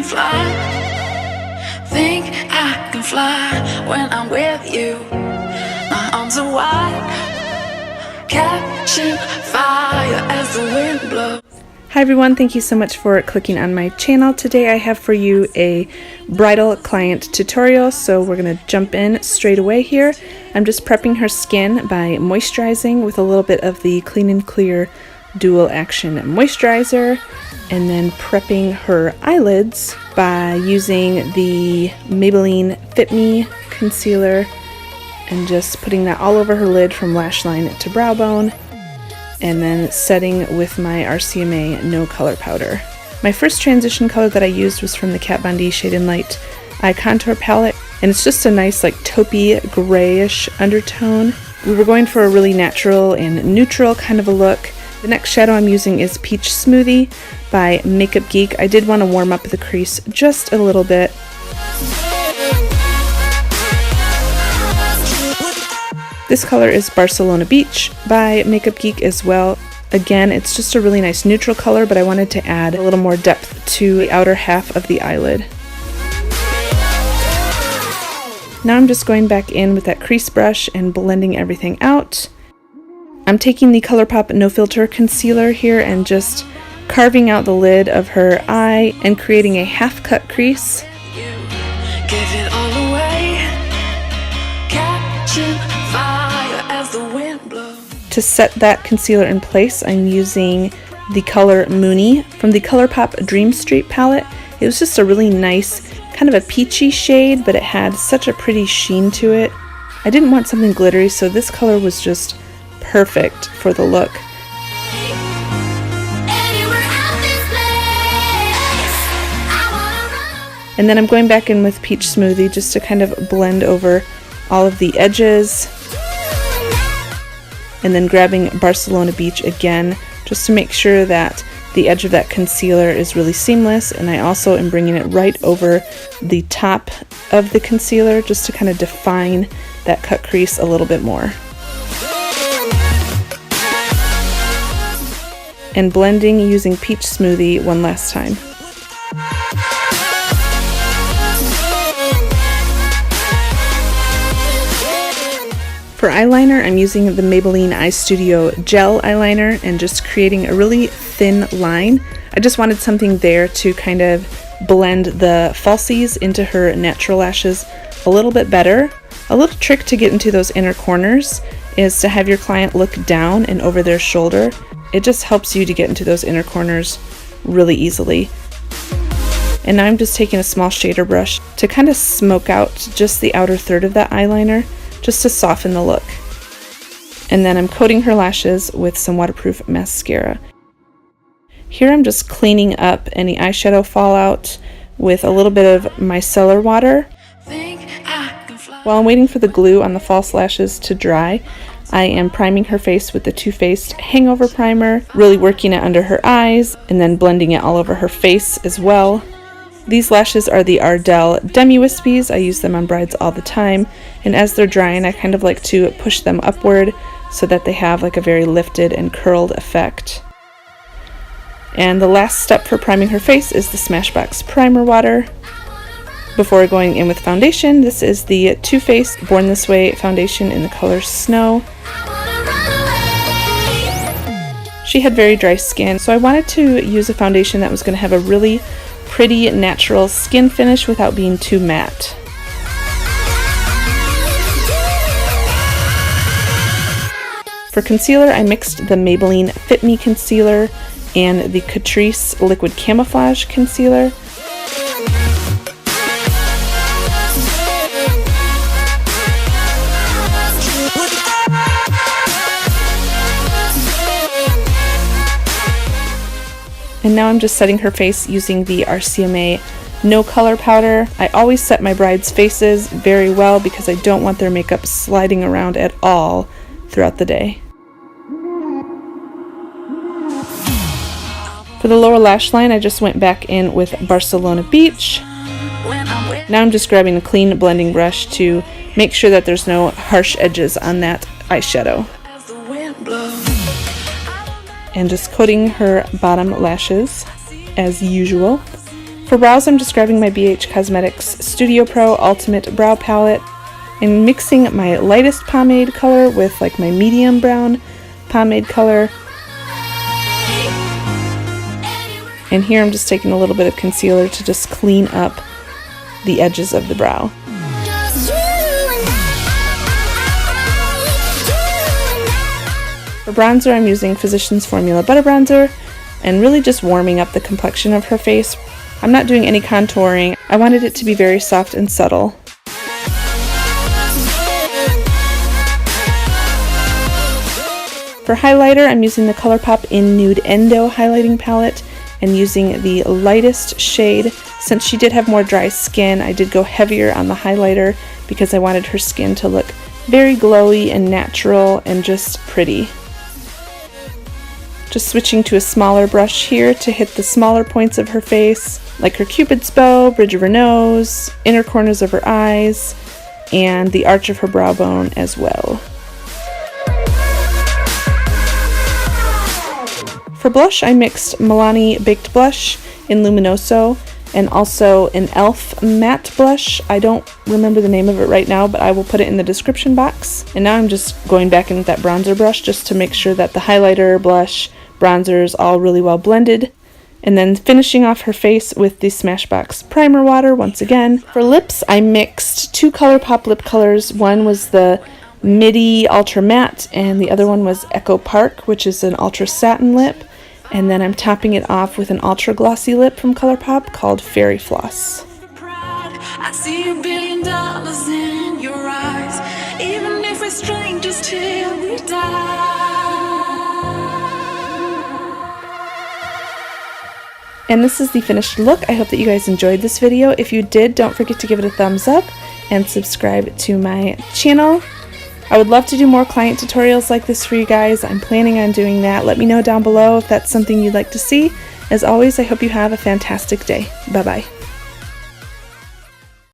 fly. Think I can fly when I'm with you. My arms are wide, catching fire as the wind blows. Hi everyone, thank you so much for clicking on my channel. Today I have for you a bridal client tutorial, so we're going to jump in straight away here. I'm just prepping her skin by moisturizing with a little bit of the Clean and Clear Dual Action Moisturizer, and then prepping her eyelids by using the Maybelline Fit Me concealer and just putting that all over her lid from lash line to brow bone, and then setting with my Rcma No color powder. My first transition color that I used was from the Kat Von D Shade and Light Eye Contour Palette, and it's just a nice like taupey grayish undertone. We were going for a really natural and neutral kind of a look. The next shadow I'm using is Peach Smoothie by Makeup Geek. I did want to warm up the crease just a little bit. This color is Barcelona Beach by Makeup Geek as well. Again, it's just a really nice neutral color, but I wanted to add a little more depth to the outer half of the eyelid. Now I'm just going back in with that crease brush and blending everything out. I'm taking the Colourpop No Filter concealer here and just carving out the lid of her eye and creating a half cut crease. Give it all away, catching fire as the wind blows. To set that concealer in place, I'm using the color Moony from the Colourpop Dream Street palette. It was just a really nice, kind of a peachy shade, but it had such a pretty sheen to it. I didn't want something glittery, so this color was just perfect for the look. And then I'm going back in with Peach Smoothie just to kind of blend over all of the edges. And then grabbing Barcelona Beach again, just to make sure that the edge of that concealer is really seamless. And I also am bringing it right over the top of the concealer just to kind of define that cut crease a little bit more. And blending using Peach Smoothie one last time. For eyeliner, I'm using the Maybelline Eyestudio gel eyeliner and just creating a really thin line. I just wanted something there to kind of blend the falsies into her natural lashes a little bit better. A little trick to get into those inner corners is to have your client look down and over their shoulder. It just helps you to get into those inner corners really easily. And now I'm just taking a small shader brush to kind of smoke out just the outer third of that eyeliner, just to soften the look. And then I'm coating her lashes with some waterproof mascara. Here I'm just cleaning up any eyeshadow fallout with a little bit of micellar water. While I'm waiting for the glue on the false lashes to dry, I am priming her face with the Too Faced Hangover Primer, really working it under her eyes and then blending it all over her face as well. These lashes are the Ardell Demi Wispies. I use them on brides all the time, and as they're drying I kind of like to push them upward so that they have like a very lifted and curled effect. And the last step for priming her face is the Smashbox Primer Water. Before going in with foundation, this is the Too Faced Born This Way foundation in the color Snow. She had very dry skin, so I wanted to use a foundation that was going to have a really pretty natural skin finish without being too matte. For concealer, I mixed the Maybelline Fit Me concealer and the Catrice Liquid Camouflage concealer. And now I'm just setting her face using the Rcma No color powder. I always set my brides' faces very well because I don't want their makeup sliding around at all throughout the day. For the lower lash line, I just went back in with Barcelona Beach. Now I'm just grabbing a clean blending brush to make sure that there's no harsh edges on that eyeshadow. And just coating her bottom lashes as usual. For brows, I'm just grabbing my BH Cosmetics Studio Pro Ultimate Brow Palette and mixing my lightest pomade color with like my medium brown pomade color. And here I'm just taking a little bit of concealer to just clean up the edges of the brow. For bronzer, I'm using Physicians Formula Butter Bronzer and really just warming up the complexion of her face. I'm not doing any contouring. I wanted it to be very soft and subtle. For highlighter, I'm using the Colourpop In-Nude-Endo highlighting palette and using the lightest shade. Since she did have more dry skin, I did go heavier on the highlighter because I wanted her skin to look very glowy and natural and just pretty. Just switching to a smaller brush here to hit the smaller points of her face, like her cupid's bow, bridge of her nose, inner corners of her eyes, and the arch of her brow bone as well. For blush, I mixed Milani Baked Blush in Luminoso and also an e.l.f. matte blush. I don't remember the name of it right now, but I will put it in the description box. And now I'm just going back in with that bronzer brush just to make sure that the highlighter, blush, bronzer is all really well blended. And then finishing off her face with the Smashbox primer water once again. For lips, I mixed two Colourpop lip colors. One was the Midi Ultra Matte and the other one was Echo Park, which is an ultra satin lip. And then I'm topping it off with an ultra glossy lip from Colourpop called Fairy Floss. I see $1 billion in your eyes, even if we're strangers till we die. And this is the finished look. I hope that you guys enjoyed this video. If you did, don't forget to give it a thumbs up and subscribe to my channel. I would love to do more client tutorials like this for you guys. I'm planning on doing that. Let me know down below if that's something you'd like to see. As always, I hope you have a fantastic day. Bye-bye.